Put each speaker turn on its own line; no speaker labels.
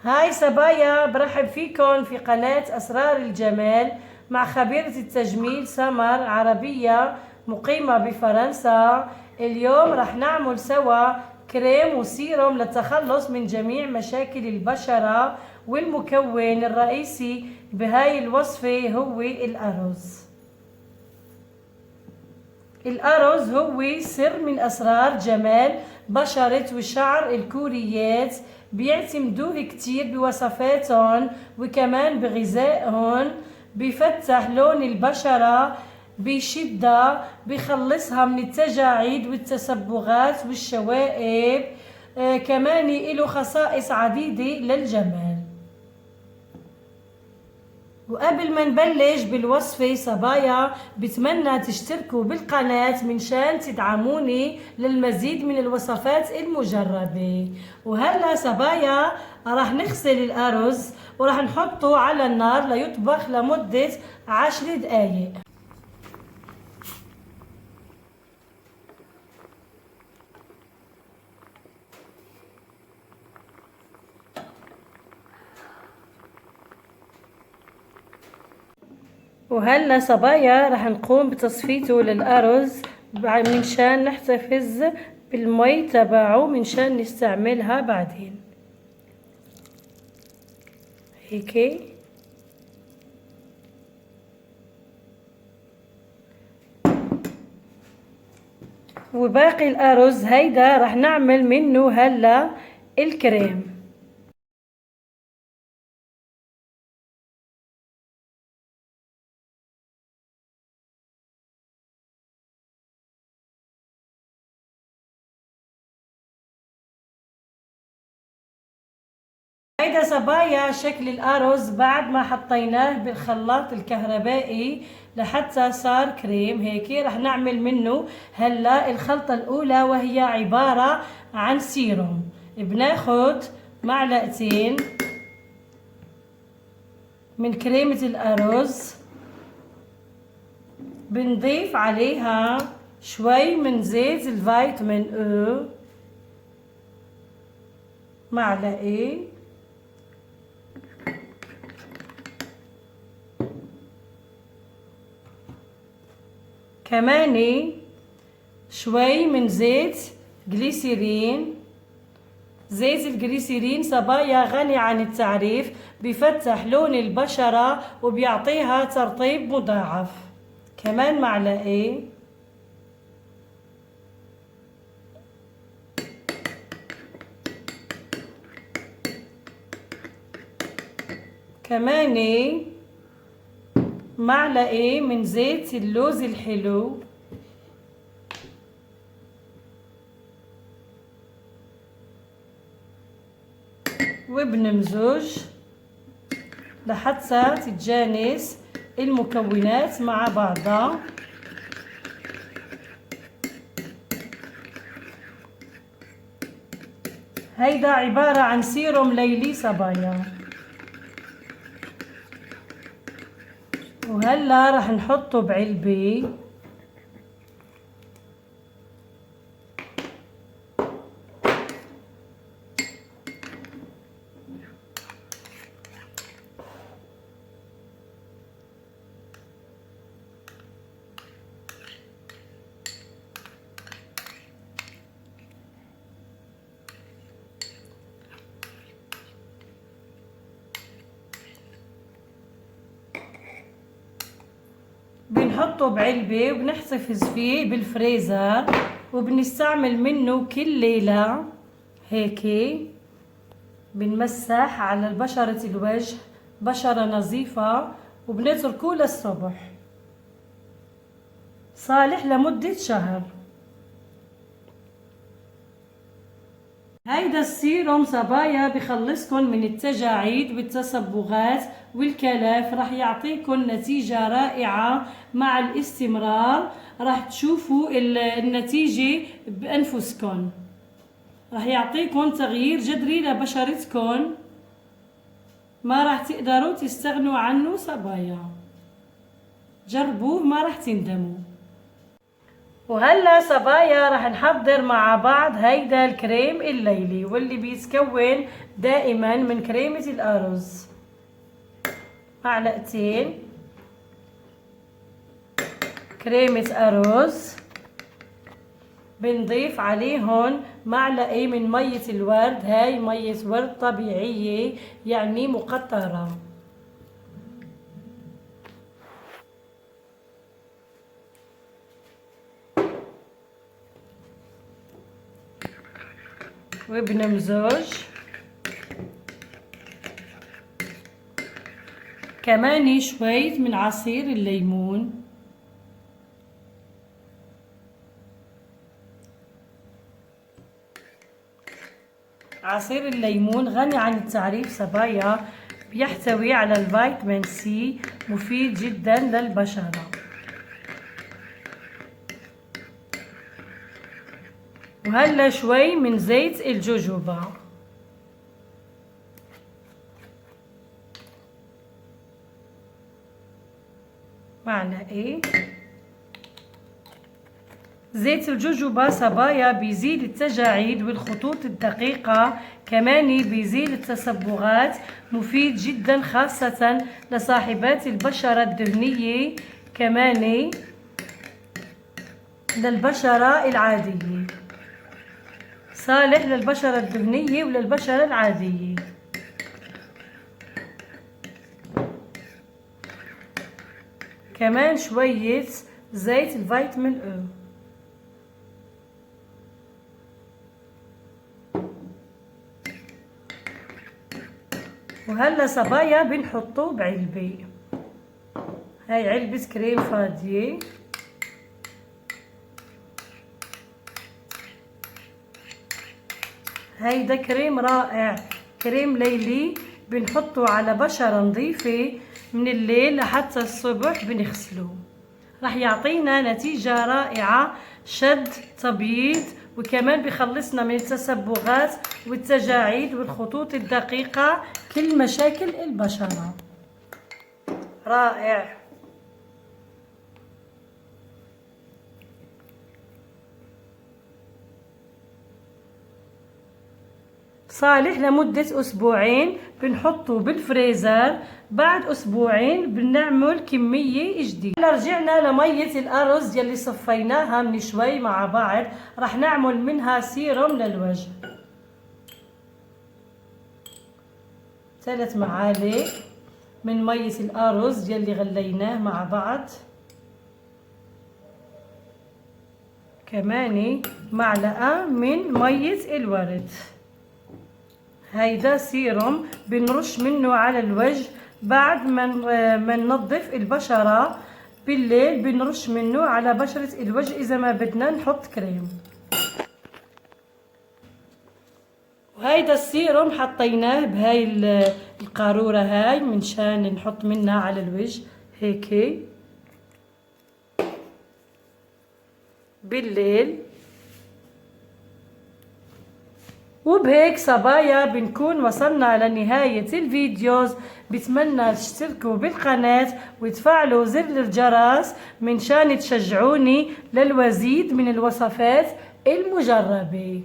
هاي صبايا، برحب فيكم في قناة أسرار الجمال مع خبيرة التجميل سمر، عربية مقيمة بفرنسا. اليوم رح نعمل سوا كريم وسيروم للتخلص من جميع مشاكل البشرة، والمكون الرئيسي بهاي الوصفة هو الأرز. الأرز هو سر من أسرار جمال بشرة وشعر الكوريات، بيعتمدوه كتير بوصفاتهم وكمان بغذائهم. بيفتح لون البشرة بشدة، بيخلصها من التجاعيد والتصبغات والشوائب. كمان له خصائص عديدة للجمال. وقبل ما نبلش بالوصفة صبايا، بتمنى تشتركوا بالقناة منشان تدعموني للمزيد من الوصفات المجربة. وهلا صبايا راح نغسل الأرز وراح نحطه على النار ليطبخ لمدة 10 دقايق. وهلا صبايا راح نقوم بتصفيته للأرز منشان نحتفظ بالمي تبعه منشان نستعملها بعدين هيك. وباقي الأرز هيدا راح نعمل منه هلا الكريم. هيدا صبايا شكل الأرز بعد ما حطيناه بالخلاط الكهربائي لحتى صار كريم هيك. رح نعمل منه هلا الخلطة الأولى، وهي عبارة عن سيروم. بناخد معلقتين من كريمة الأرز، بنضيف عليها شوي من زيت الفيتامين او، معلقة. كمان شوي من زيت جليسيرين. زيت الجليسيرين صبايا غني عن التعريف، بفتح لون البشرة وبيعطيها ترطيب مضاعف. كمان معلقة. كمان معلقة من زيت اللوز الحلو. وبنمزج لحتى تتجانس المكونات مع بعضها. هيدا عبارة عن سيروم ليلي صبايا. وهلا رح نحطه بعلبة. بنحطه بعلبة وبنحتفظ فيه بالفريزر، وبنستعمل منه كل ليلة هيك. بنمسح على بشرة الوجه بشرة نظيفة، وبنتركه للصبح، صالح لمدة شهر. هيدا السيروم صبايا بخلصكن من التجاعيد والتصبغات والكلاف، رح يعطيكن نتيجة رائعة مع الاستمرار. رح تشوفوا النتيجة بأنفسكن، رح يعطيكن تغيير جذري لبشرتكن، ما رح تقدروا تستغنوا عنه صبايا. جربوه ما رح تندموا. وهلا صبايا رح نحضر مع بعض هيدا الكريم الليلي واللي بيتكون دائما من كريمة الأرز. معلقتين كريمة أرز، بنضيف عليهم معلقة من مية الورد، هاي مية ورد طبيعية يعني مقطرة. وبنمزج كمان شوي من عصير الليمون. عصير الليمون غني عن التعريف صبايا، بيحتوي على الفيتامين سي، مفيد جدا للبشرة. وهلا شوي من زيت الجوجوبا. معلقة زيت الجوجوبا صبايا بيزيد التجاعيد والخطوط الدقيقة، كمان بيزيد التصبغات، مفيد جدا خاصة لصاحبات البشرة الدهنية، كمان للبشرة العادية، صالح للبشرة الدهنية وللبشرة العادية. كمان شوية زيت الفيتامين او. وهلا صبايا بنحطه بعلبة، هاي علبة كريم فاضية. هيدا كريم رائع، كريم ليلي بنحطه على بشرة نظيفة من الليل لحتى الصبح بنغسله، رح يعطينا نتيجة رائعة، شد تبييض، وكمان بخلصنا من التصبغات والتجاعيد والخطوط الدقيقة، كل مشاكل البشرة. رائع. صالح لمدة أسبوعين، بنحطه بالفريزر، بعد أسبوعين بنعمل كمية جديدة. هلا رجعنا لمية الأرز يلي صفيناها من شوي مع بعض، رح نعمل منها سيروم للوجه. 3 معالق من مية الأرز يلي غليناه مع بعض، كمان معلقة من مية الورد. هيدا سيروم بنرش منه على الوجه بعد ما ننظف البشرة بالليل، بنرش منه على بشرة الوجه إذا ما بدنا نحط كريم. وهيدا السيروم حطيناه بهاي القارورة هاي منشان نحط منها على الوجه هيك بالليل. وبهيك صبايا بنكون وصلنا لنهاية الفيديوز، بتمنى تشتركوا بالقناة وتفعلوا زر الجرس منشان تشجعوني للمزيد من الوصفات المجربة.